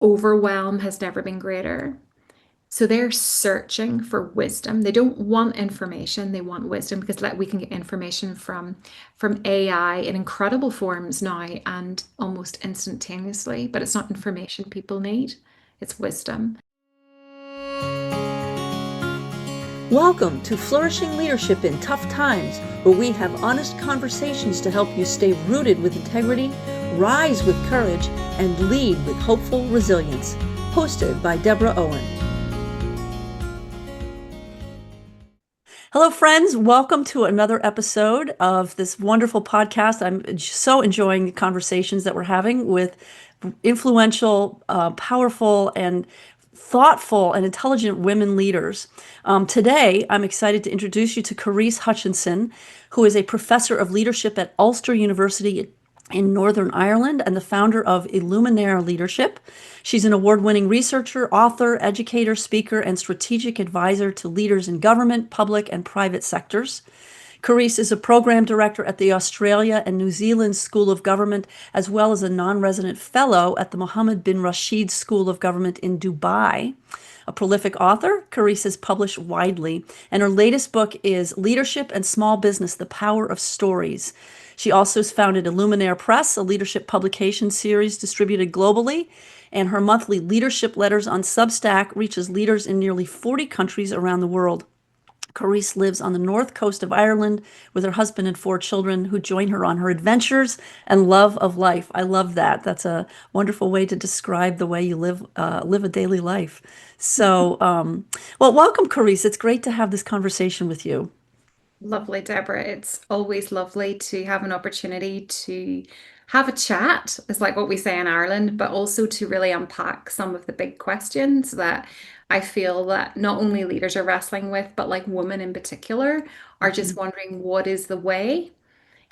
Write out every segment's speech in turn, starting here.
overwhelm has never been greater. So they're searching for wisdom. They don't want information, they want wisdom because we can get information from AI in incredible forms now and almost instantaneously, but it's not information people need, it's wisdom. Welcome to Flourishing Leadership in Tough Times, where we have honest conversations to help you stay rooted with integrity, rise with courage, and lead with hopeful resilience. Hosted by Deborah Owen. Hello, friends. Welcome to another episode of this wonderful podcast. I'm so enjoying the conversations that we're having with influential, powerful, and thoughtful and intelligent women leaders. Today, I'm excited to introduce you to Karise Hutchinson, who is a professor of leadership at Ulster University in Northern Ireland and the founder of Illuminaire Leadership. She's an award-winning researcher, author, educator, speaker, and strategic advisor to leaders in government, public, and private sectors. Karise is a program director at the Australia and New Zealand School of Government, as well as a non-resident fellow at the Mohammed bin Rashid School of Government in Dubai. A prolific author, Karise has published widely, and her latest book is Leadership and Small Business: The Power of Stories. She also has founded Illuminaire Press, a leadership publication series distributed globally, and her monthly leadership letters on Substack reaches leaders in nearly 40 countries around the world. Karise lives on the north coast of Ireland with her husband and 4 children who join her on her adventures and love of life. I love that. That's a wonderful way to describe the way you live a daily life. So, well, welcome, Karise. It's great to have this conversation with you. Lovely, Deborah. It's always lovely to have an opportunity to have a chat. It's like what we say in Ireland, but also to really unpack some of the big questions that I feel that not only leaders are wrestling with, but like women in particular are just wondering what is the way?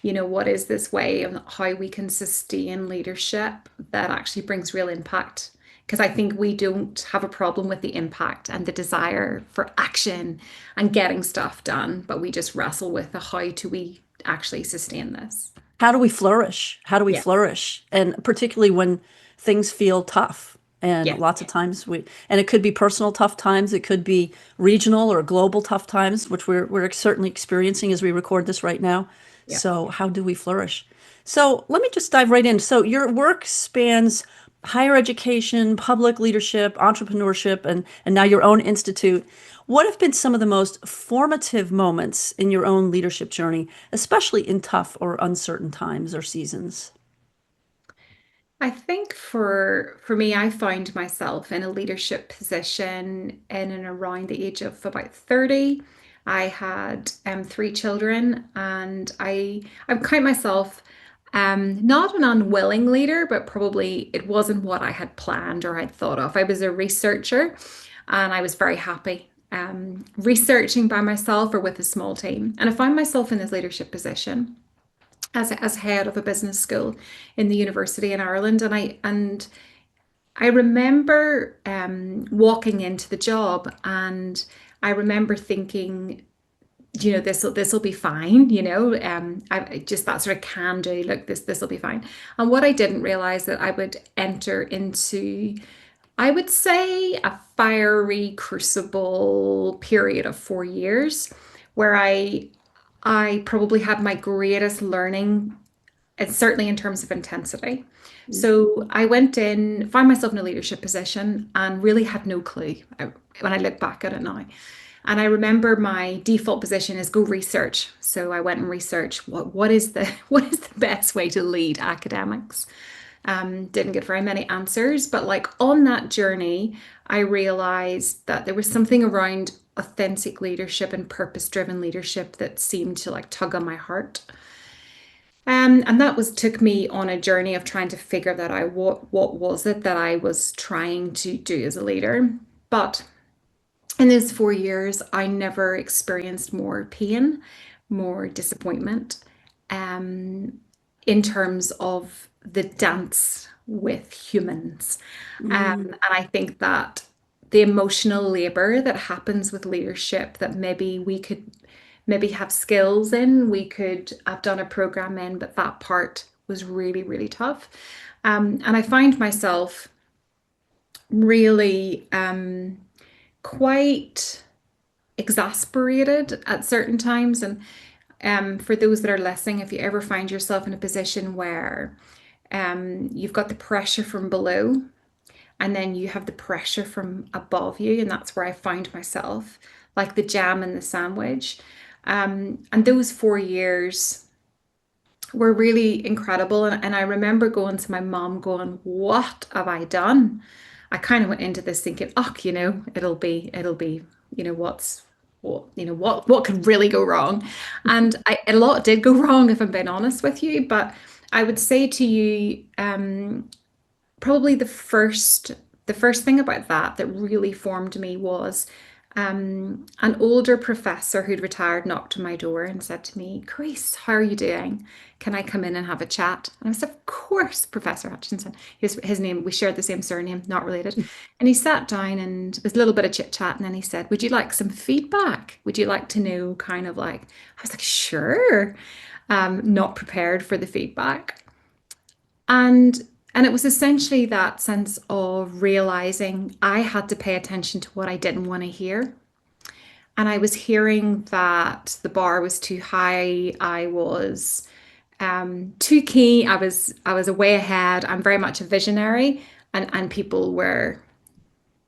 What is this way of how we can sustain leadership that actually brings real impact? Because I think we don't have a problem with the impact and the desire for action and getting stuff done, but we just wrestle with the how do we actually sustain this? How do we flourish? How do we Yeah, flourish? And particularly when things feel tough. And yeah, lots of times and it could be personal tough times, it could be regional or global tough times, which we're certainly experiencing as we record this right now. yeah. So how do we flourish? So let me just dive right in. So your work spans higher education, public leadership, entrepreneurship, and now your own institute. What have been some of the most formative moments in your own leadership journey, especially in tough or uncertain times or seasons? I think for me, I found myself in a leadership position in and around the age of about 30. I had 3 children, and I count myself not an unwilling leader, but probably it wasn't what I had planned or I'd thought of. I was a researcher, and I was very happy researching by myself or with a small team. And I found myself in this leadership position as head of a business school in the university in Ireland, and I remember walking into the job, and I remember thinking, this will be fine, I just that sort of can do, look, this will be fine. And what I didn't realize that I would enter into, I would say, a fiery crucible period of 4 years where I probably had my greatest learning, and certainly in terms of intensity. So I went in, found myself in a leadership position, and really had no clue when I look back at it now. And I remember my default position is go research. So I went and researched what is the what is the best way to lead academics. Didn't get very many answers, but like on that journey, I realized that there was something around authentic leadership and purpose-driven leadership that seemed to like tug on my heart. And that was took me on a journey of trying to figure that out. What was it that I was trying to do as a leader? But in those 4 years, I never experienced more pain, more disappointment, um, in terms of the dance with humans. Mm, And I think that the emotional labor that happens with leadership that maybe we could maybe have skills in, we could have done a program in, but that part was really, really tough. And I find myself really quite exasperated at certain times. And for those that are listening, if you ever find yourself in a position where you've got the pressure from below and then you have the pressure from above you, and that's where I find myself, like the jam in the sandwich. And those 4 years were really incredible. And I remember going to my mom going, what have I done? I kind of went into this thinking, oh, it'll be, what could really go wrong? And a lot did go wrong, if I'm being honest with you. But I would say to you, probably the first thing about that that really formed me was an older professor who'd retired knocked on my door and said to me, Karise, how are you doing? Can I come in and have a chat? And I said, of course, Professor Hutchinson. His name, we shared the same surname, not related. And he sat down and there was a little bit of chit chat. And then he said, would you like some feedback? Would you like to know kind of like, I was like, sure. Not prepared for the feedback. And and it was essentially that sense of realizing I had to pay attention to what I didn't want to hear. And I was hearing that the bar was too high. I was too keen. I was way ahead. I'm very much a visionary, and people were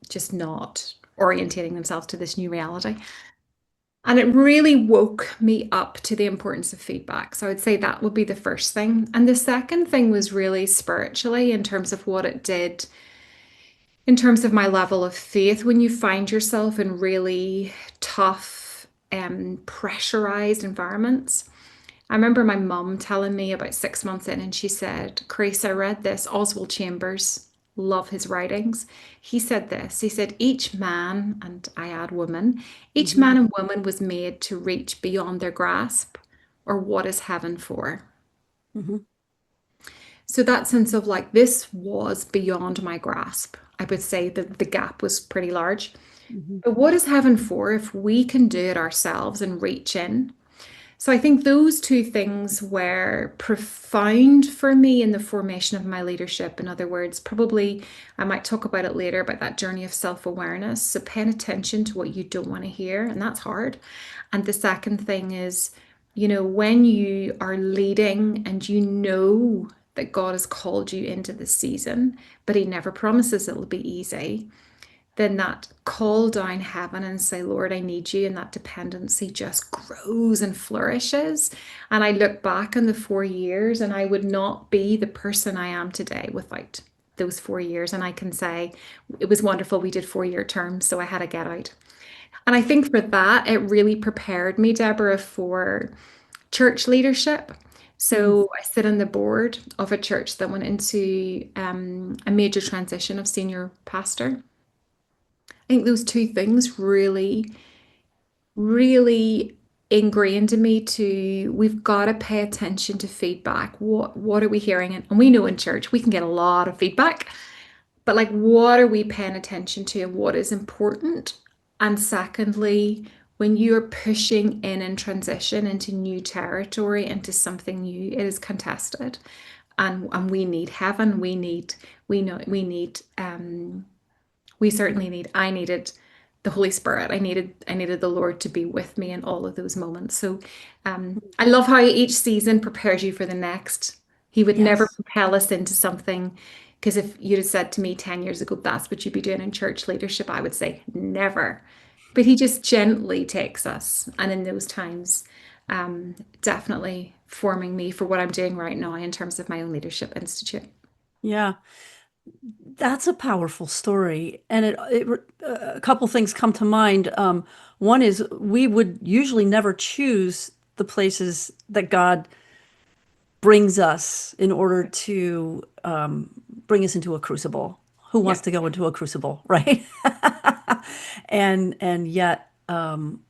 just not orientating themselves to this new reality. And it really woke me up to the importance of feedback. So I would say that would be the first thing. And the second thing was really spiritually in terms of what it did, in terms of my level of faith. When you find yourself in really tough, pressurized environments, I remember my mum telling me about 6 months in, and she said, Grace, I read this. Oswald Chambers, love his writings. He said this. He said, each man, and I add woman, each Mhm, man and woman was made to reach beyond their grasp or what is heaven for. mhm, So that sense of like, this was beyond my grasp. I would say that the gap was pretty large. mhm, But what is heaven for if we can do it ourselves and reach in? So I think those two things were profound for me in the formation of my leadership. In other words, probably I might talk about it later about that journey of self-awareness. So paying attention to what you don't want to hear, and that's hard. And the second thing is, when you are leading and you know that God has called you into this season, but He never promises it'll be easy, then that call down heaven and say, Lord, I need you. And that dependency just grows and flourishes. And I look back on the 4 years and I would not be the person I am today without those 4 years. And I can say it was wonderful. We did 4-year terms, so I had to get out. And I think for that, it really prepared me, Deborah, for church leadership. mhm. So I sit on the board of a church that went into a major transition of senior pastor. I think those two things really, really ingrained in me to we've got to pay attention to feedback. What are we hearing? And we know in church we can get a lot of feedback, but like what are we paying attention to and what is important? And secondly, when you're pushing in transition into new territory, into something new, it is contested. And we need heaven. We certainly I needed the Holy Spirit. I needed the Lord to be with me in all of those moments. So I love how each season prepares you for the next. He would never Yes. propel us into something, because if you'd have said to me 10 years ago, that's what you'd be doing in church leadership, I would say never. But he just gently takes us. And in those times, definitely forming me for what I'm doing right now in terms of my own leadership institute. Yeah. That's a powerful story. And a couple things come to mind. One is we would usually never choose the places that God brings us in order to bring us into a crucible. Who Yeah, wants to go into a crucible, right? And yet,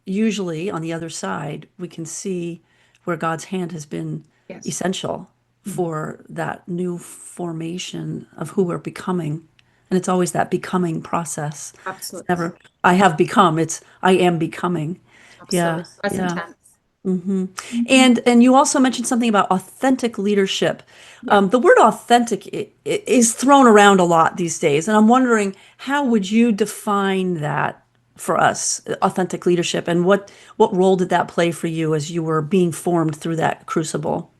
usually on the other side, we can see where God's hand has been yes. essential Mhm. for that new formation of who we're becoming. And it's always that becoming process. It's Absolutely. never, I have become, it's I am becoming. Absolutely. Yeah, That's yeah. intense. Hmm. Mhm. And you also mentioned something about authentic leadership. Yeah. The word authentic is thrown around a lot these days, and I'm wondering how would you define that for us, authentic leadership, and what role did that play for you as you were being formed through that crucible?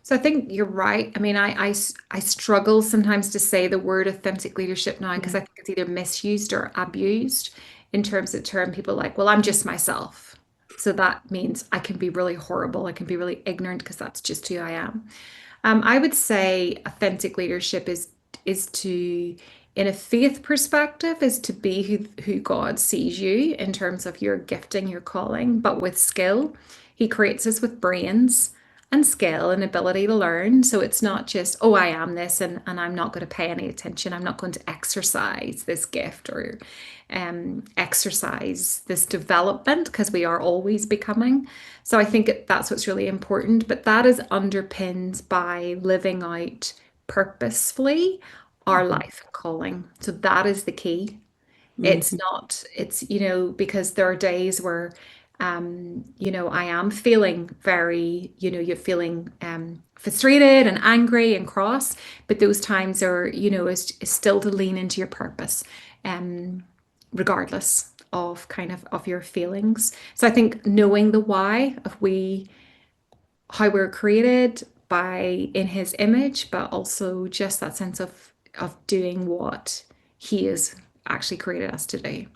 So I think you're right. I mean, I struggle sometimes to say the word authentic leadership now because Yeah. I think it's either misused or abused in terms of term people like, well, I'm just myself. So that means I can be really horrible. I can be really ignorant because that's just who I am. I would say authentic leadership is to, in a faith perspective, is to be who God sees you in terms of your gifting, your calling, but with skill. He creates us with brains and skill and ability to learn. So it's not just, oh, I am this and I'm not going to pay any attention. I'm not going to exercise this gift or exercise this development because we are always becoming. So I think that's what's really important. But that is underpinned by living out purposefully our Mhm. life and calling. So that is the key. It's Mhm. not, it's, because there are days where, I am feeling very, you're feeling frustrated and angry and cross, but those times are, is still to lean into your purpose, um, regardless of kind of your feelings. So I think knowing the why of how we're created by in his image, but also just that sense of doing what he has actually created us to do.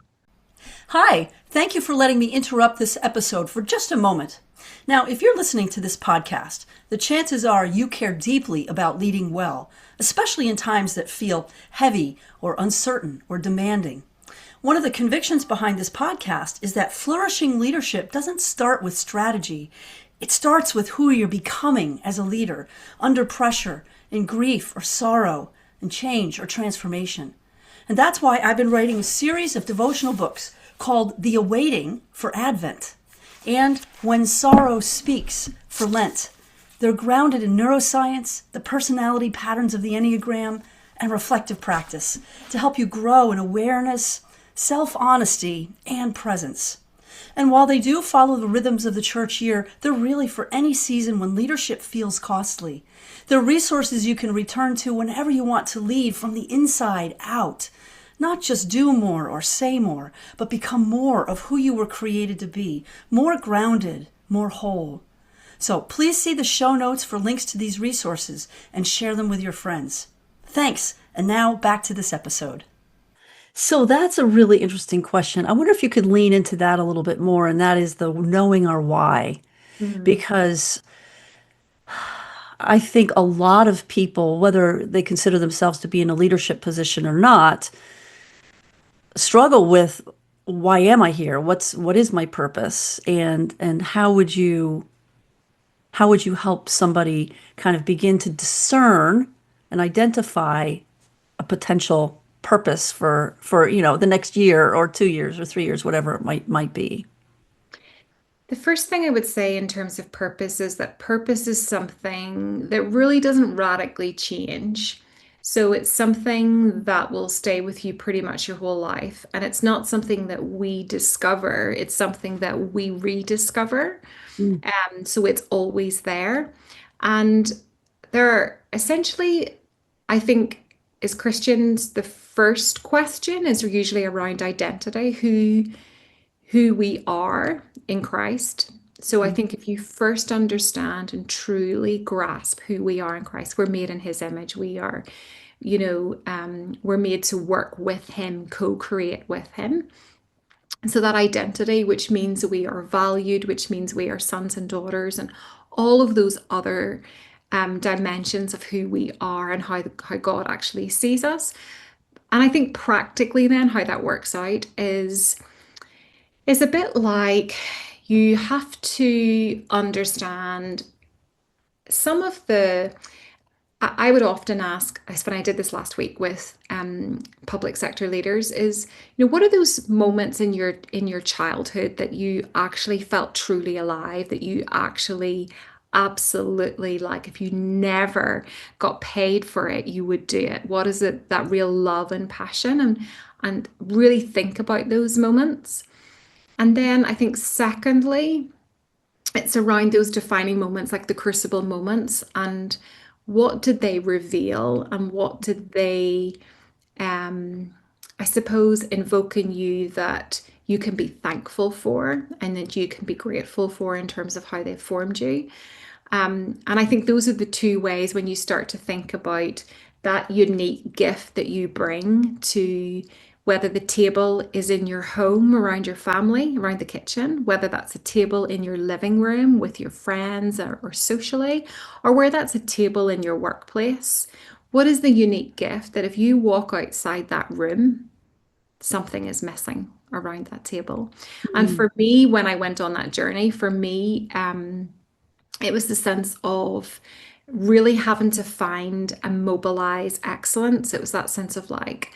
Hi, thank you for letting me interrupt this episode for just a moment. Now, if you're listening to this podcast, the chances are you care deeply about leading well, especially in times that feel heavy or uncertain or demanding. One of the convictions behind this podcast is that flourishing leadership doesn't start with strategy. It starts with who you're becoming as a leader, under pressure, in grief or sorrow, in change or transformation. And that's why I've been writing a series of devotional books called The Awaiting for Advent and When Sorrow Speaks for Lent. They're grounded in neuroscience, the personality patterns of the Enneagram, and reflective practice to help you grow in awareness, self-honesty, and presence. And while they do follow the rhythms of the church year, they're really for any season when leadership feels costly. They're resources you can return to whenever you want to lead from the inside out. Not just do more or say more, but become more of who you were created to be, more grounded, more whole. So please see the show notes for links to these resources and share them with your friends. Thanks, and now back to this episode. So that's a really interesting question. I wonder if you could lean into that a little bit more, and that is the knowing our why. Mm. Because I think a lot of people, whether they consider themselves to be in a leadership position or not, struggle with why am I here? What is my purpose? And how would you help somebody kind of begin to discern and identify a potential purpose for the next year or 2 years or 3 years, whatever it might be. The first thing I would say in terms of purpose is that purpose is something that really doesn't radically change. So it's something that will stay with you pretty much your whole life. And it's not something that we discover, it's something that we rediscover. Mm. So it's always there. And there are essentially, I think, as Christians, the first question is usually around identity, who we are in Christ. So I think if you first understand and truly grasp who we are in Christ, we're made in his image. We are, we're made to work with him, co-create with him. So that identity, which means we are valued, which means we are sons and daughters, and all of those other dimensions of who we are and how God actually sees us. And I think practically then how that works out is a bit like you have to understand some of the. I would often ask, when I did this last week with public sector leaders, is what are those moments in your childhood that you actually felt truly alive, that you actually absolutely like if you never got paid for it, you would do it. What is it, that real love and passion, and really think about those moments. And then I think secondly, it's around those defining moments, like the crucible moments, and what did they reveal and what did they, um, I suppose, invoke in you that you can be thankful for and that you can be grateful for in terms of how they formed you. And I think those are the two ways when you start to think about that unique gift that you bring to whether the table is in your home around your family, around the kitchen, whether that's a table in your living room with your friends or socially, or where that's a table in your workplace. What is the unique gift that if you walk outside that room, something is missing around that table? And Mm, for me, when I went on that journey, for me, it was the sense of really having to find and mobilize excellence. It was that sense of like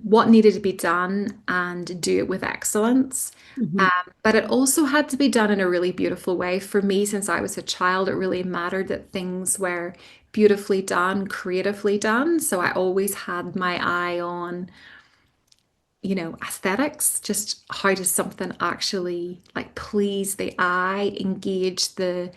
what needed to be done and do it with excellence. mhm, But it also had to be done in a really beautiful way. For me, since I was a child, it really mattered that things were beautifully done, creatively done. So I always had my eye on, aesthetics, just how does something actually like please the eye, engage the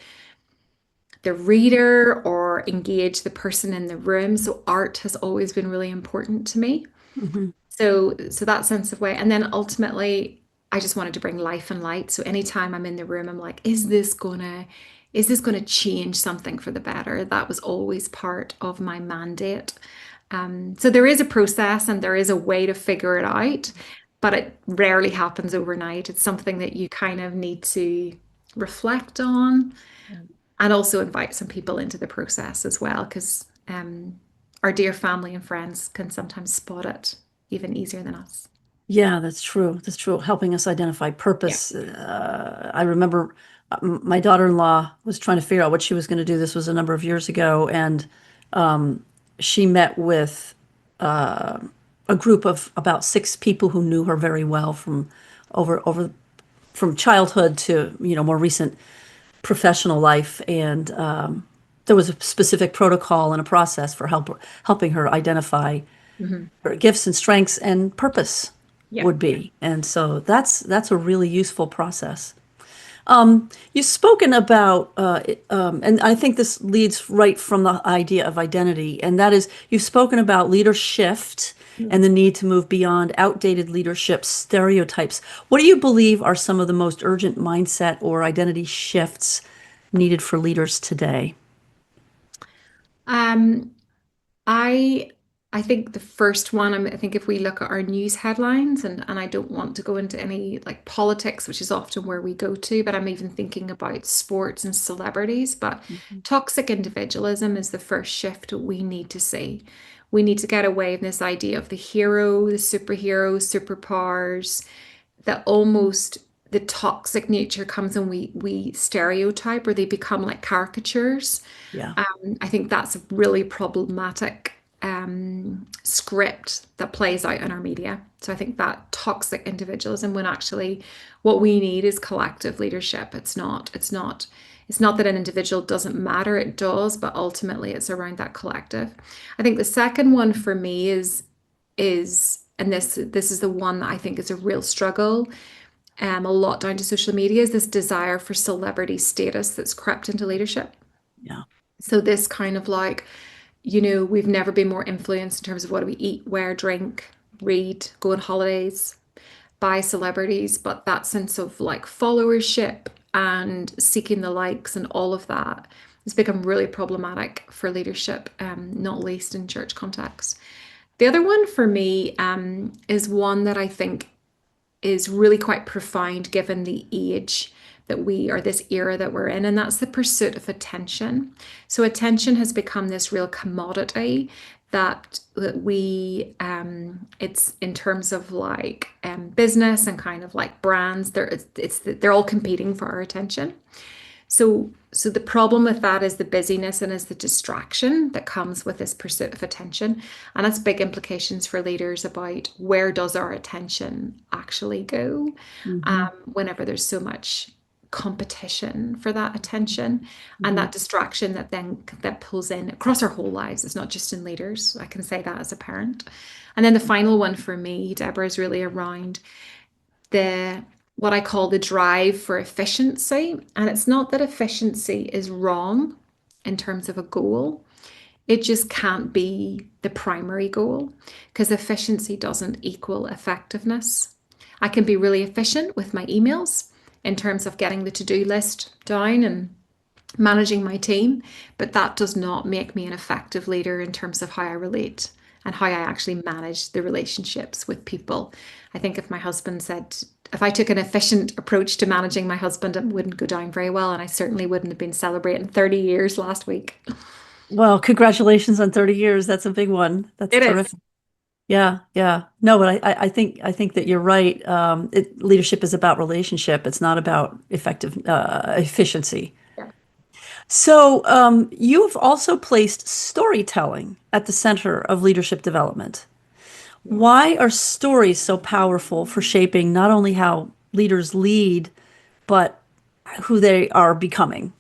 reader or engage the person in the room. So art has always been really important to me. mhm. So that sense of way. And then ultimately I just wanted to bring life and light. So anytime I'm in the room, I'm like, is this gonna change something for the better? That was always part of my mandate. So there is a process and there is a way to figure it out, but it rarely happens overnight. It's something that you kind of need to reflect on and also invite some people into the process as well, because our dear family and friends can sometimes spot it even easier than us. Yeah, that's true. That's true. Helping us identify Yeah. purpose. I remember my daughter-in-law was trying to figure out what she was going to do. This was a number of years ago, and she met with a group of about six people who knew her very well from over from childhood to more recent professional life, and there was a specific protocol and a process for helping her identify Mhm. her gifts and strengths and purpose Yeah. would be. And so that's a really useful process. You've spoken about, and I think this leads right from the idea of identity, and that is you've spoken about leader shift and the need to move beyond outdated leadership stereotypes. What do you believe are some of the most urgent mindset or identity shifts needed for leaders today? Um, I I think the first one, I think if we look at our news headlines, and I don't want to go into any like politics, which is often where we go to, but I'm even thinking about sports and celebrities. But toxic individualism is the first shift we need to see. We need to get away from this idea of the hero, the superhero, superpowers, that almost the toxic nature comes and we stereotype or they become like caricatures. Yeah. I think that's a really problematic script that plays out in our media. So I think that toxic individualism when actually what we need is collective leadership. It's not that an individual doesn't matter, it does, but ultimately it's around that collective. I think the second one for me is and this is the one that I think is a real struggle, a lot down to social media, is this desire for celebrity status that's crept into leadership. Yeah. So this kind of like, we've never been more influenced in terms of what do we eat, wear, drink, read, go on holidays by celebrities, but that sense of like followership and seeking the likes and all of that has become really problematic for leadership, not least in church contexts. The other one for me is one that I think is really quite profound given the age that we are, this era that we're in, and that's the pursuit of attention. So attention has become this real commodity that we it's in terms of like business and kind of like brands, they're all competing for our attention. So the problem with that is the busyness and is the distraction that comes with this pursuit of attention. And that's big implications for leaders about where does our attention actually go, Hmm. whenever there's so much competition for that attention and Hmm. that distraction that pulls in across our whole lives. It's not just in leaders. I can say that as a parent. And then the final one for me, Deborah, is really around the what I call the drive for efficiency. And it's not that efficiency is wrong in terms of a goal, it just can't be the primary goal because efficiency doesn't equal effectiveness. I can be really efficient with my emails in terms of getting the to do list down and managing my team, but that does not make me an effective leader in terms of how I relate and how I actually manage the relationships with people. I think if my husband said, if I took an efficient approach to managing my husband, it wouldn't go down very well. And I certainly wouldn't have been celebrating 30 years last week. Well, congratulations on 30 years. That's a big one. That's It is. terrific. Yeah, yeah. No, but I think that you're right. Leadership is about relationship. It's not about effective efficiency. Yeah. So, you've also placed storytelling at the center of leadership development. Yeah. Why are stories so powerful for shaping not only how leaders lead, but who they are becoming?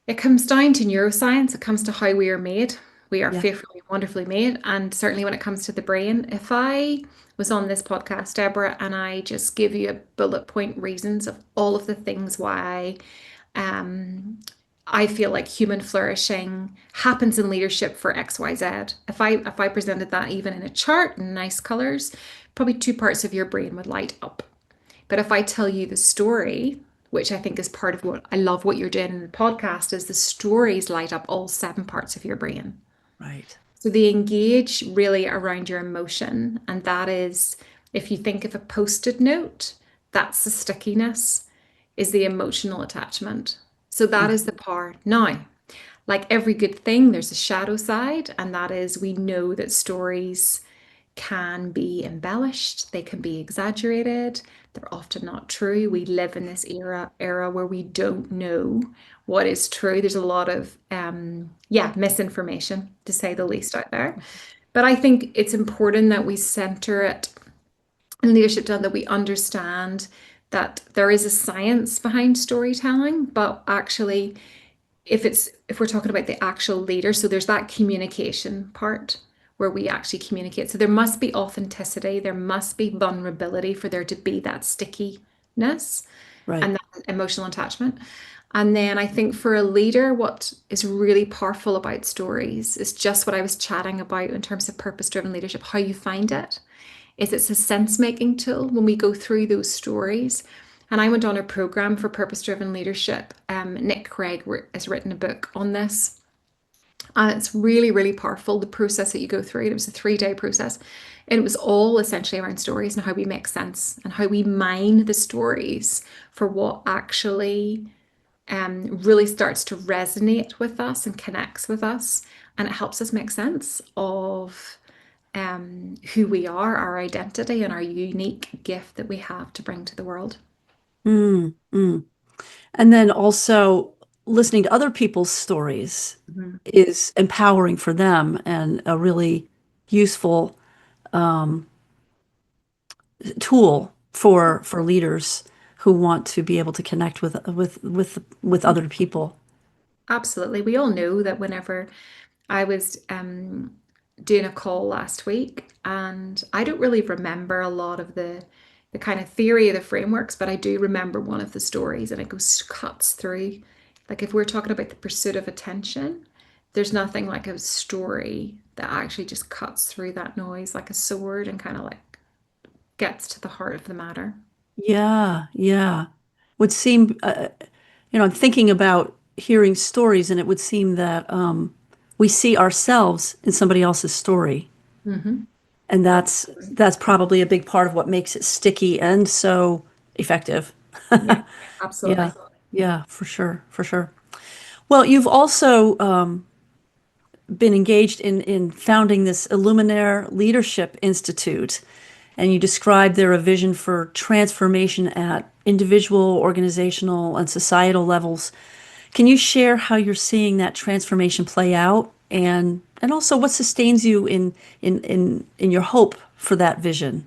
It comes down to neuroscience. It comes to how we are made. We are Yeah, fearfully, wonderfully made. And certainly when it comes to the brain, if I was on this podcast, Deborah, and I just give you a bullet point reasons of all of the things why um, I feel like human flourishing happens in leadership for XYZ. If I presented that even in a chart in nice colors, probably two parts of your brain would light up. But if I tell you the story, which I think is part of what I love what you're doing in the podcast, is the stories light up all seven parts of your brain. right. So they engage really around your emotion. And that is, if you think of a post-it note, that's the stickiness, is the emotional attachment. So that is the power. Now, like every good thing, there's a shadow side, and that is we know that stories can be embellished, they can be exaggerated, they're often not true. We live in this era where we don't know what is true. There's a lot of misinformation to say the least out there. But I think it's important that we center it in leadership that we understand that there is a science behind storytelling, but actually if we're talking about the actual leader, so there's that communication part where we actually communicate. So there must be authenticity, there must be vulnerability for there to be that stickiness Right. and that emotional attachment. And then I think for a leader, what is really powerful about stories is just what I was chatting about in terms of purpose-driven leadership, how you find it is it's a sense-making tool when we go through those stories. And I went on a program for purpose-driven leadership. Nick Craig has written a book on this. And it's really, really powerful, the process that you go through. It was a 3-day process. And it was all essentially around stories and how we make sense and how we mine the stories for what actually really starts to resonate with us and connects with us. And it helps us make sense of who we are, our identity, and our unique gift that we have to bring to the world. Mm, mm. And then also listening to other people's stories Mhm. is empowering for them and a really useful um, tool for leaders who want to be able to connect with other people. Absolutely. We all know that whenever I was doing a call last week, and I don't really remember a lot of the kind of theory of the frameworks, but I do remember one of the stories, and it goes cuts through. Like if we're talking about the pursuit of attention, there's nothing like a story that actually just cuts through that noise like a sword and kind of like gets to the heart of the matter. Yeah, yeah. Would seem, I'm thinking about hearing stories, and it would seem that we see ourselves in somebody else's story. Hmm. And Absolutely. that's probably a big part of what makes it sticky and so effective. Yeah, Yeah, absolutely. yeah, for sure, for sure. Well, you've also been engaged in founding this Illuminaire Leadership Institute, and you described there a vision for transformation at individual, organizational, and societal levels. Can you share how you're seeing that transformation play out, and also what sustains you in your hope for that vision?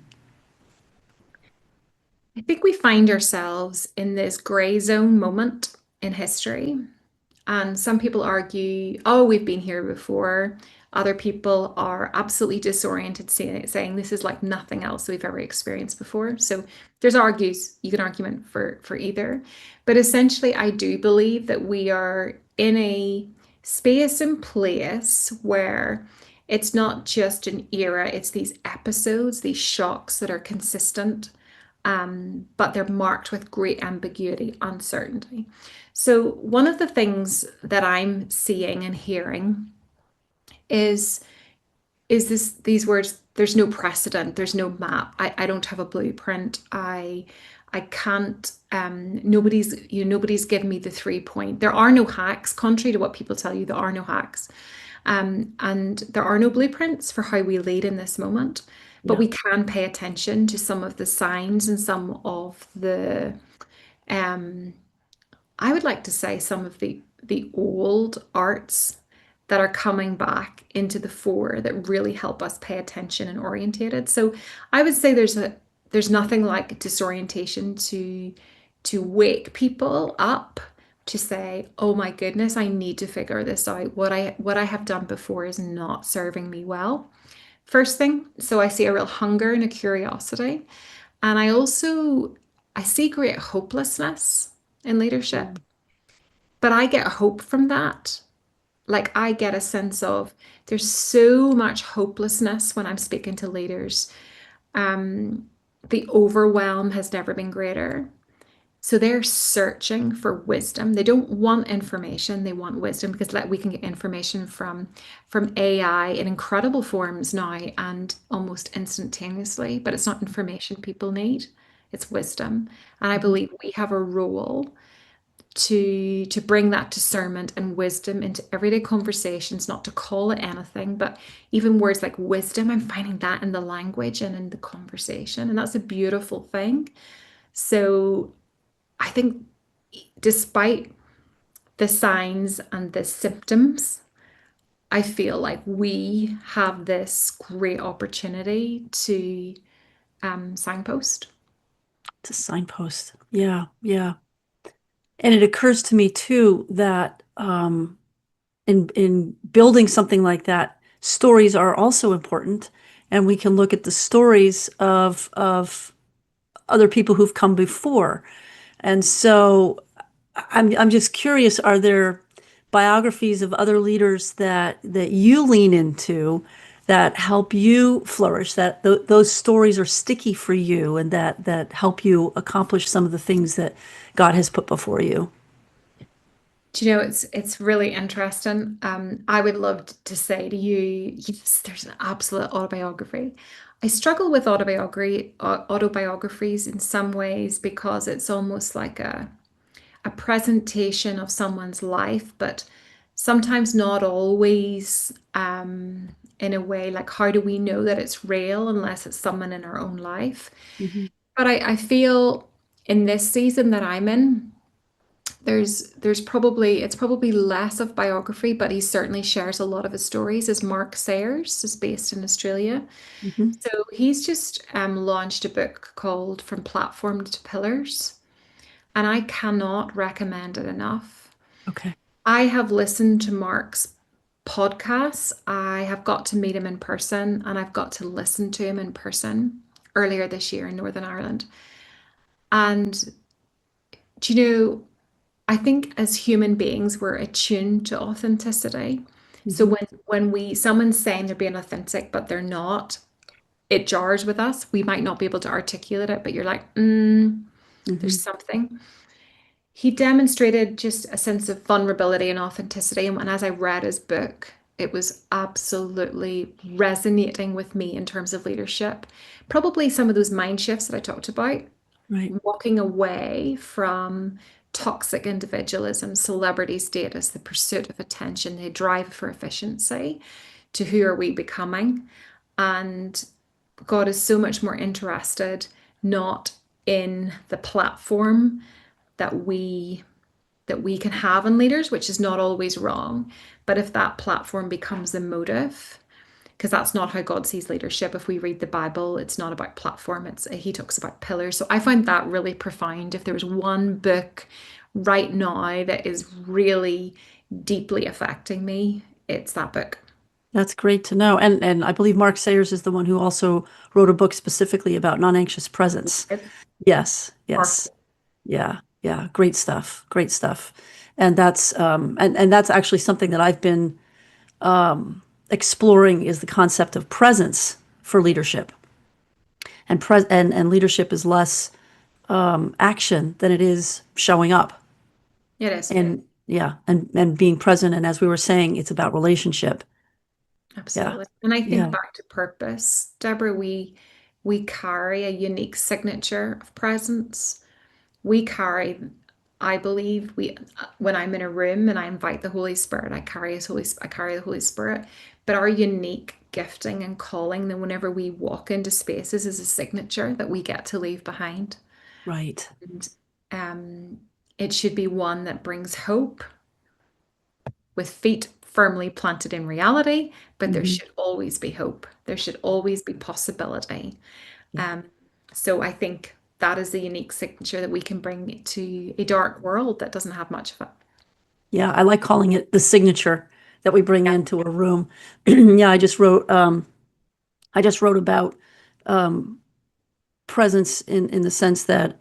I think we find ourselves in this gray zone moment in history. And some people argue, oh, we've been here before. Other people are absolutely disoriented, saying this is like nothing else we've ever experienced before. So you can argument for either. But essentially, I do believe that we are in a space and place where it's not just an era, it's these episodes, these shocks that are consistent, but they're marked with great ambiguity, uncertainty. So, one of the things that I'm seeing and hearing is these words, there's no precedent, there's no map. I don't have a blueprint. I can't nobody's given me the 3 point. There are no hacks, contrary to what people tell you, there are no hacks. And there are no blueprints for how we lead in this moment, but Yeah. we can pay attention to some of the signs and some of the um I would like to say some of the old arts that are coming back into the fore that really help us pay attention and orientated. So I would say there's nothing like disorientation to wake people up to say, "Oh my goodness, I need to figure this out. What I have done before is not serving me well." First thing, so I see a real hunger and a curiosity, and I see great hopelessness in leadership. Mm. But I get hope from that. Like I get a sense of there's so much hopelessness when I'm speaking to leaders. Um, the overwhelm has never been greater. So they're searching for wisdom. They don't want information, they want wisdom because like we can get information from AI in incredible forms now and almost instantaneously, but it's not information people need. It's wisdom. And I Mhm. believe we have a role to bring that discernment and wisdom into everyday conversations, not to call it anything, but even words like wisdom, I'm finding that in the language and in the conversation, and that's a beautiful thing. So I think despite the signs and the symptoms, I feel like we have this great opportunity to signpost. It's a signpost. Yeah, yeah. And it occurs to me too that in building something like that, stories are also important, and we can look at the stories of other people who've come before. And so I'm just curious, are there biographies of other leaders that you lean into that help you flourish, that those stories are sticky for you and that help you accomplish some of the things that God has put before you? Do you know, it's really interesting. I would love to say to you, yes, there's an absolute autobiography. I struggle with autobiographies in some ways because it's almost like a presentation of someone's life, but sometimes not always in a way like how do we know that it's real unless it's someone in our own life? Mhm. But I feel in this season that I'm in, there's probably it's probably less of biography, but he certainly shares a lot of his stories. As Mark Sayers is based in Australia, Mhm. so he's just launched a book called From Platform to Pillars, and I cannot recommend it enough. Okay. I have listened to Mark's podcasts. I have got to meet him in person, and I've got to listen to him in person earlier this year in Northern Ireland. And do you know, I think as human beings, we're attuned to authenticity. So Mhm. when we someone's saying they're being authentic, but they're not, it jars with us. We might not be able to articulate it, but you're like, there's Mhm. something. He demonstrated just a sense of vulnerability and authenticity. And as I read his book, it was absolutely resonating with me in terms of leadership. Probably some of those mind shifts that I talked about, Right. walking away from toxic individualism, celebrity status, the pursuit of attention, the drive for efficiency, to who are we becoming? And God is so much more interested not in the platform that we can have in leaders, which is not always wrong, but if that platform becomes the motive, because that's not how God sees leadership. If we read the Bible, it's not about platform, it's he talks about pillars. So I find that really profound. If there was one book right now that is really deeply affecting me, it's that book. That's great to know. And I believe Mark Sayers is the one who also wrote a book specifically about non-anxious presence. Yes, yes. Powerful. Yeah, yeah. Great stuff. Great stuff. And and that's actually something that I've been exploring is the concept of presence for leadership. And leadership is less action than it is showing up. It is. And yeah, and being present. And as we were saying, it's about relationship. Yeah. Absolutely. And I think Yeah. back to purpose, Deborah, we carry a unique signature of presence. We carry, I believe, we when I'm in a room and I invite the Holy Spirit, I carry the Holy Spirit. But our unique gifting and calling, then whenever we walk into spaces, is a signature that we get to leave behind. Right. And um, it should be one that brings hope with feet firmly planted in reality, but there Hmm. should always be hope. There should always be possibility. Yeah. Um, so I think that is the unique signature that we can bring to a dark world that doesn't have much of it. Yeah. I like calling it the signature that we bring Yeah, into a room. Yeah. I just wrote about um, presence in the sense that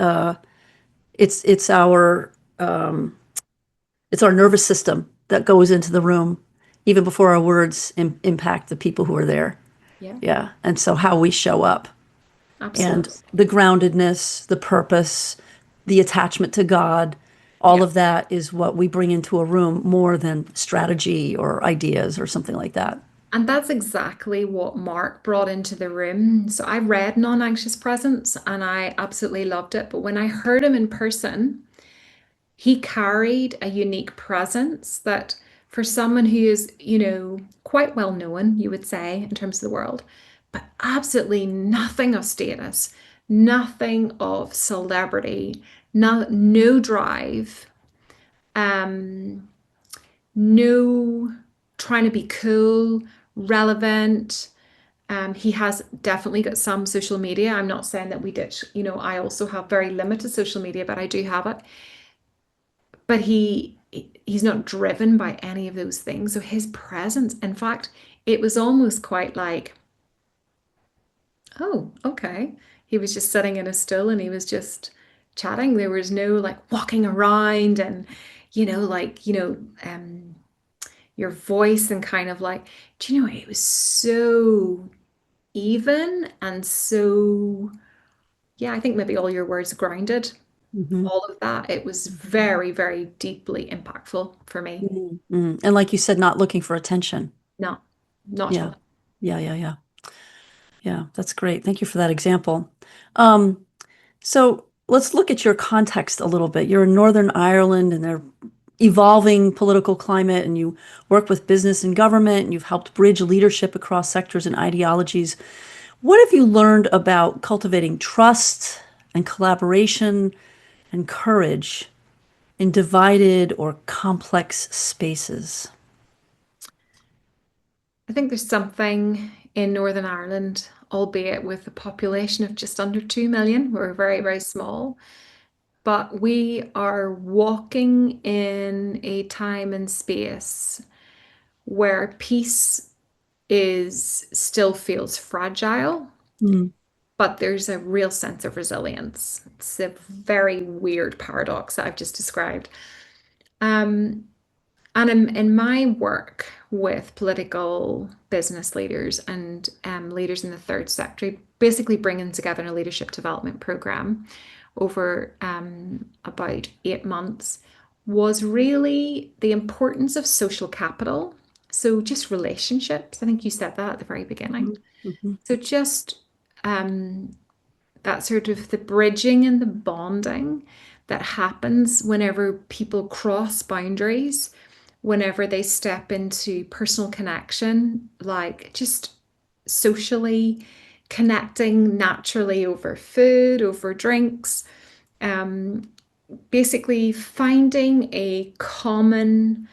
it's it's our um, it's our nervous system that goes into the room even before our words impact the people who are there. yeah, Yeah. And so how we show up and absolutely. the groundedness, the purpose, the attachment to God, all Yeah. of that is what we bring into a room more than strategy or ideas or something like that. And that's exactly what Mark brought into the room. So I read Non-Anxious Presence and I absolutely loved it. But when I heard him in person, he carried a unique presence that for someone who is, quite well known, you would say, in terms of the world, but absolutely nothing of status, nothing of celebrity, no drive, um, no trying to be cool, relevant. He has definitely got some social media. I'm not saying that we ditch, I also have very limited social media, but I do have it. But he's not driven by any of those things. So his presence, in fact, it was almost quite like, oh, okay. He was just sitting in a stool and he was just chatting. There was no like walking around and, your voice and kind of like, do you know, it was so even and so, yeah, I think maybe all your words grounded, Hmm. all of that. It was very, very deeply impactful for me. Mm-hmm. And like you said, not looking for attention. No, not at Yeah. all. Yeah. Yeah. Yeah. Yeah. That's great. Thank you for that example. Um, so let's look at your context a little bit. You're in Northern Ireland and they're evolving political climate, and you work with business and government, and you've helped bridge leadership across sectors and ideologies. What have you learned about cultivating trust and collaboration and courage in divided or complex spaces? I think there's something in Northern Ireland, albeit with a population of just under 2 million. We're very, very small, but we are walking in a time and space where peace is still feels fragile, Mm, but there's a real sense of resilience. It's a very weird paradox that I've just described. Um, And in my work with political business leaders and leaders in the third sector, basically bringing together a leadership development program over about 8 months, was really the importance of social capital. So just relationships. I think you said that at the very beginning. mhm, mhm, So just um, that sort of the bridging and the bonding that happens whenever people cross boundaries, whenever they step into personal connection, like just socially connecting naturally over food, over drinks, um, basically finding a common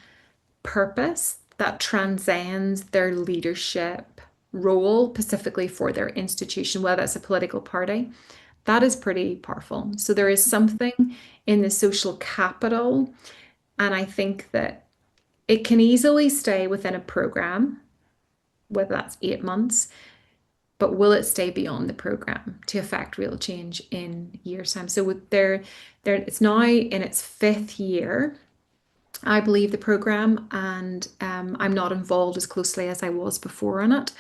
purpose that transcends their leadership role, specifically for their institution, whether it's a political party. That is pretty powerful. So there is something in the social capital, and I think that it can easily stay within a program, whether that's 8 months, but will it stay beyond the program to affect real change in years' time? So it's now in its fifth year, I believe, the program, and I'm not involved as closely as I was before in it,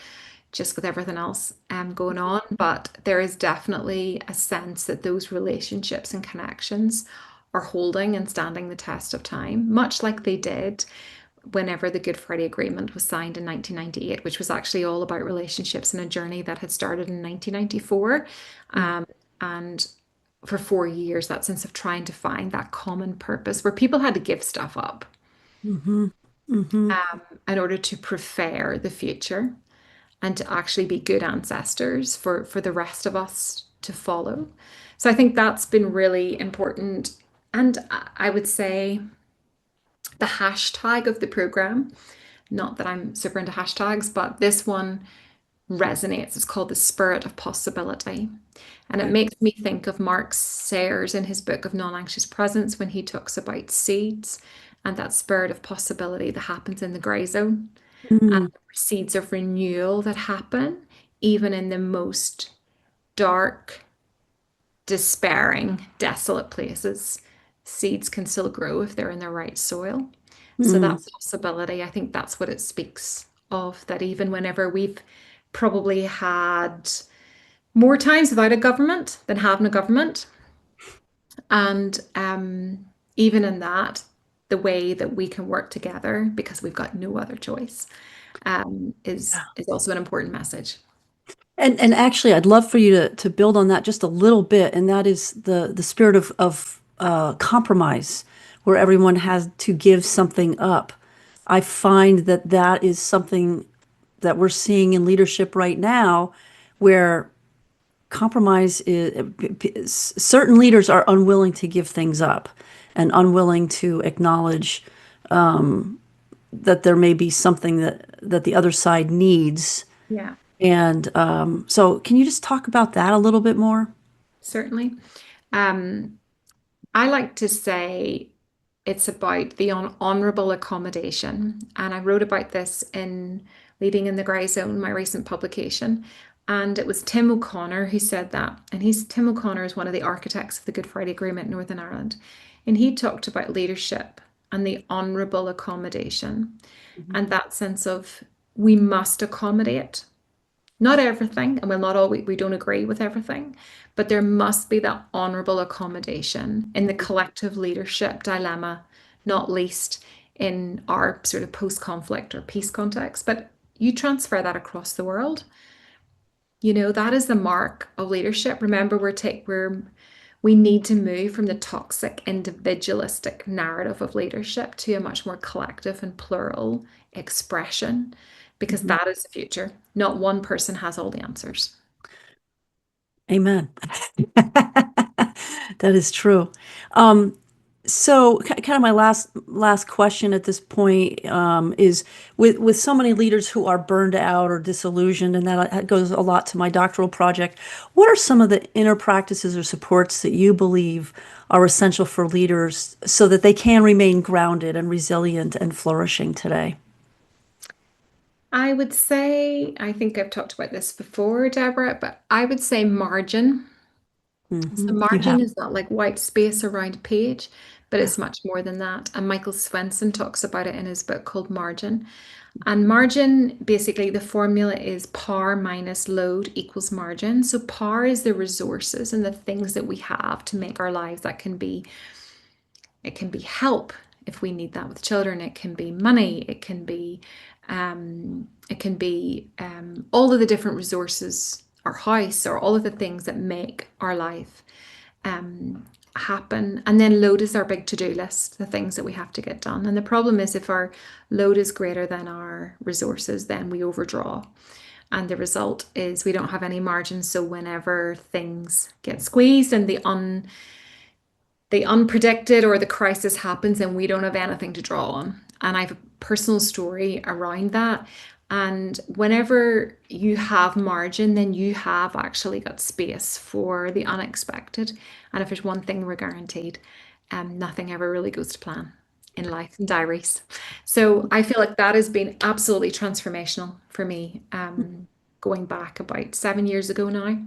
just with everything else going on. But there is definitely a sense that those relationships and connections are holding and standing the test of time, much like they did whenever the Good Friday Agreement was signed in 1998, which was actually all about relationships and a journey that had started in 1994. And for 4 years, that sense of trying to find that common purpose where people had to give stuff up Mm-hmm. Mm-hmm. in order to prepare the future and to actually be good ancestors for the rest of us to follow. So I think that's been really important. And I would say the hashtag of the program, not that I'm super into hashtags, but this one resonates. It's called the Spirit of Possibility. And it Okay. makes me think of Mark Sayers in his book of Non-Anxious Presence when he talks about seeds and that spirit of possibility that happens in the gray zone and Mm. seeds of renewal that happen even in the most dark, despairing, desolate places. Seeds can still grow if they're in the right soil. So Mm. that's possibility. I think that's what it speaks of, that even whenever we've probably had more times without a government than having a government, and even in that, the way that we can work together because we've got no other choice is also an important message. And actually, I'd love for you to build on that just a little bit, and that is the spirit of compromise, where everyone has to give something up. I find that that is something that we're seeing in leadership right now, where compromise is certain leaders are unwilling to give things up and unwilling to acknowledge that there may be something that the other side needs. Yeah, And so, can you just talk about that a little bit more? certainly. Um, I like to say it's about the honorable accommodation. And I wrote about this in Leading in the Grey Zone, my recent publication. And it was Tim O'Connor who said that. And Tim O'Connor is one of the architects of the Good Friday Agreement in Northern Ireland. And he talked about leadership and the honorable accommodation Mhm. and that sense of we must accommodate. Not everything, and we'll not all we don't agree with everything, but there must be that honorable accommodation in the collective leadership dilemma, not least in our sort of post-conflict or peace context. But you transfer that across the world. That is the mark of leadership. Remember, we need to move from the toxic individualistic narrative of leadership to a much more collective and plural expression, because Mhm. that is the future. Not one person has all the answers. Amen. That is true. Um, so, kind of my last question at this point is with so many leaders who are burned out or disillusioned, and that goes a lot to my doctoral project. What are some of the inner practices or supports that you believe are essential for leaders so that they can remain grounded and resilient and flourishing today? I would say, I think I've talked about this before, Deborah, but I would say margin. So You margin have. is not like white space around a page, but it's much more than that. And Michael Swenson talks about it in his book called Margin. And margin, basically, the formula is power minus load equals margin. So power is the resources and the things that we have to make our lives. It can be help if we need that with children. It can be money. It can be all of the different resources, our house, or all of the things that make our life um, happen. And then load is our big to-do list, the things that we have to get done. And the problem is if our load is greater than our resources, then we overdraw. And the result is we don't have any margin. So whenever things get squeezed and the unpredicted or the crisis happens and we don't have anything to draw on. And I have a personal story around that. And whenever you have margin, then you have actually got space for the unexpected. And if there's one thing we're guaranteed, nothing ever really goes to plan in life and diaries. So I feel like that has been absolutely transformational for me. Going back about 7 years ago now,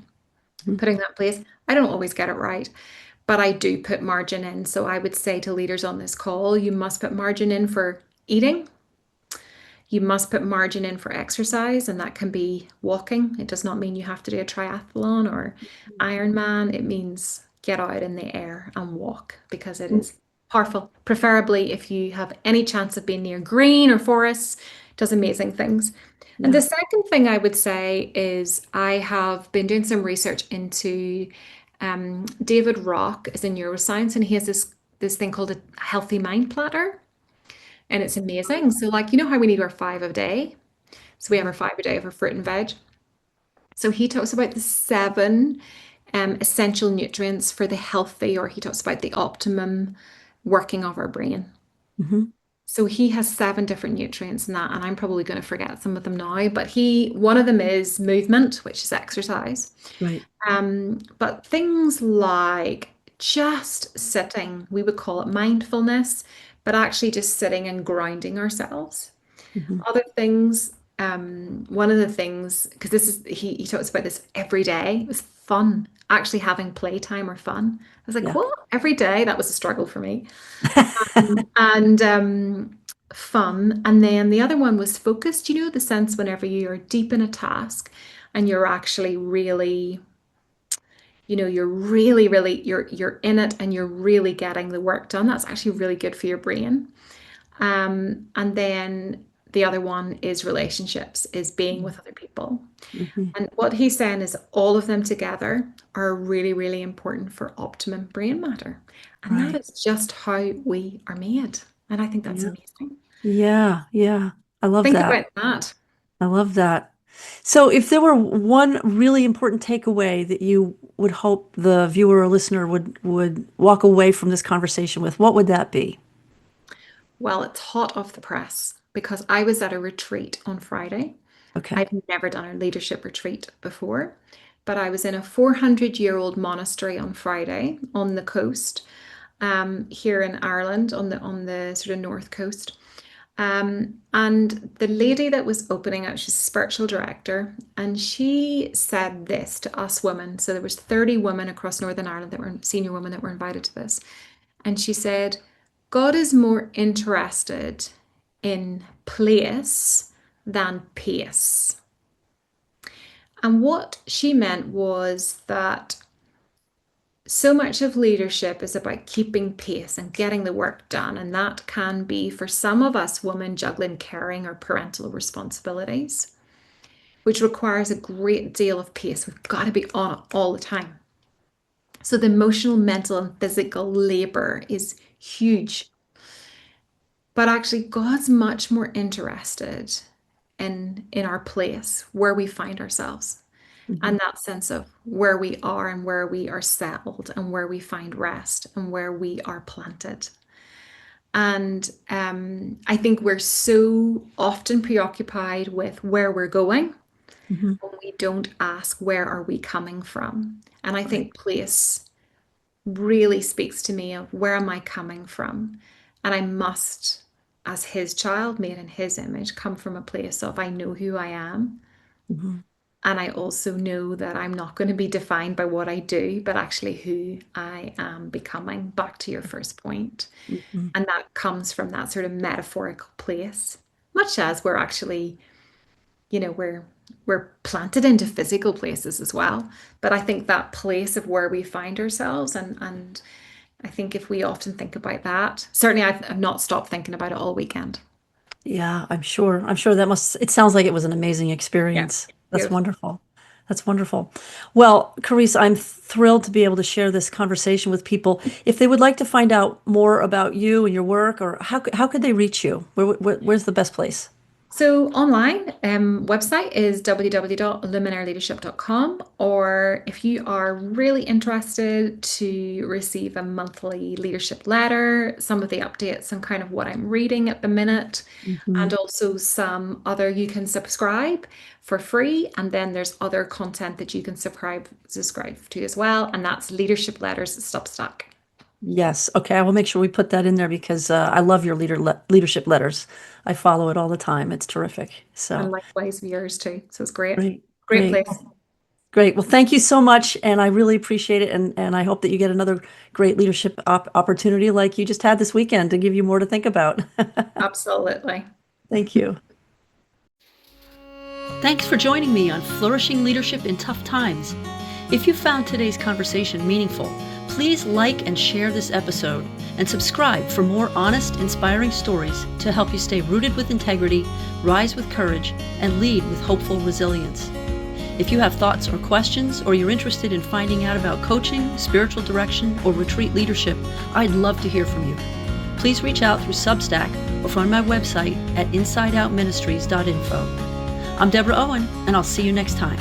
Mhm. putting that in place. I don't always get it right, but I do put margin in. So I would say to leaders on this call, you must put margin in for eating. You must put margin in for exercise, and that can be walking. It does not mean you have to do a triathlon or Ironman. It means get out in the air and walk because it is powerful. Preferably if you have any chance of being near green or forests, it does amazing things. And Yeah. the second thing I would say is I have been doing some research into David Rock is in neuroscience, and he has this thing called a healthy mind platter. And it's amazing. So, like, you know how we need our five a day? So, we have our five a day of our fruit and veg. So, he talks about the seven essential nutrients for the healthy, or he talks about the optimum working of our brain. Hmm. So, he has seven different nutrients in that, and I'm probably going to forget some of them now, but one of them is movement, which is exercise. Right. But things like just sitting, we would call it mindfulness, but actually just sitting and grounding ourselves. Hmm. Other things, one of the things, because this is he talks about this every day, it was fun, actually having playtime or fun. I was like, Yeah. what? Every day? That was a struggle for me. And fun. And then the other one was focused, the sense whenever you're deep in a task and you're actually really you're really, really you're in it and you're really getting the work done. That's actually really good for your brain. And then the other one is relationships, is being with other people. Hmm. And what he's saying is all of them together are really, really important for optimum brain matter. And that Right. is just how we are made. And I think that's Yeah. amazing. Yeah. Yeah. I love Think that. about that. I love that. So, if there were one really important takeaway that you would hope the viewer or listener would walk away from this conversation with, what would that be? Well, it's hot off the press because I was at a retreat on Friday. Okay. I've never done a leadership retreat before, but I was in a 400-year-old monastery on Friday on the coast, here in Ireland on the sort of north coast. And the lady that was opening up, she's a spiritual director, and she said this to us women. So there was 30 women across Northern Ireland that were senior women that were invited to this. And she said, God is more interested in place than pace. And what she meant was that so much of leadership is about keeping pace and getting the work done. And that can be for some of us women juggling caring or parental responsibilities, which requires a great deal of pace. We've got to be on it all the time. So the emotional, mental, and physical labor is huge. But actually, God's much more interested in our place, where we find ourselves, Hmm. and that sense of where we are and where we are settled and where we find rest and where we are planted. And I think we're so often preoccupied with where we're going, Hmm. and we don't ask where are we coming from. And I Right. think place really speaks to me of where am I coming from? And I must, as his child made in his image, come from a place of I know who I am. Hmm. And I also know that I'm not going to be defined by what I do, but actually who I am becoming, back to your first point. Hmm. And that comes from that sort of metaphorical place, much as we're actually, we're planted into physical places as well. But I think that place of where we find ourselves, and I think if we often think about that, certainly I've not stopped thinking about it all weekend. Yeah, I'm sure. I'm sure it sounds like it was an amazing Yeah. experience. That's Beautiful. wonderful. That's wonderful. Well, Carice, I'm thrilled to be able to share this conversation with people. If they would like to find out more about you and your work, or how could they reach you? Where's the best place? So online, website is www.luminaireLeadership.com, or if you are really interested to receive a monthly leadership letter, some of the updates and kind of what I'm reading at the minute, Hmm. and also some other, you can subscribe for free, and then there's other content that you can subscribe to as well, and that's leadership letters at Substack. Yes. Okay. I will make sure we put that in there because I love your leadership letters. I follow it all the time. It's terrific. And So likewise with yours too. So it's great. great, Great great, place. great. Well, thank you so much, and I really appreciate it. And I hope that you get another great leadership opportunity like you just had this weekend to give you more to think about. Absolutely. Thank you. Thanks for joining me on Flourishing Leadership in Tough Times. If you found today's conversation meaningful, please like and share this episode and subscribe for more honest, inspiring stories to help you stay rooted with integrity, rise with courage, and lead with hopeful resilience. If you have thoughts or questions, or you're interested in finding out about coaching, spiritual direction, or retreat leadership, I'd love to hear from you. Please reach out through Substack or find my website at insideoutministries.info. I'm Deborah Owen, and I'll see you next time.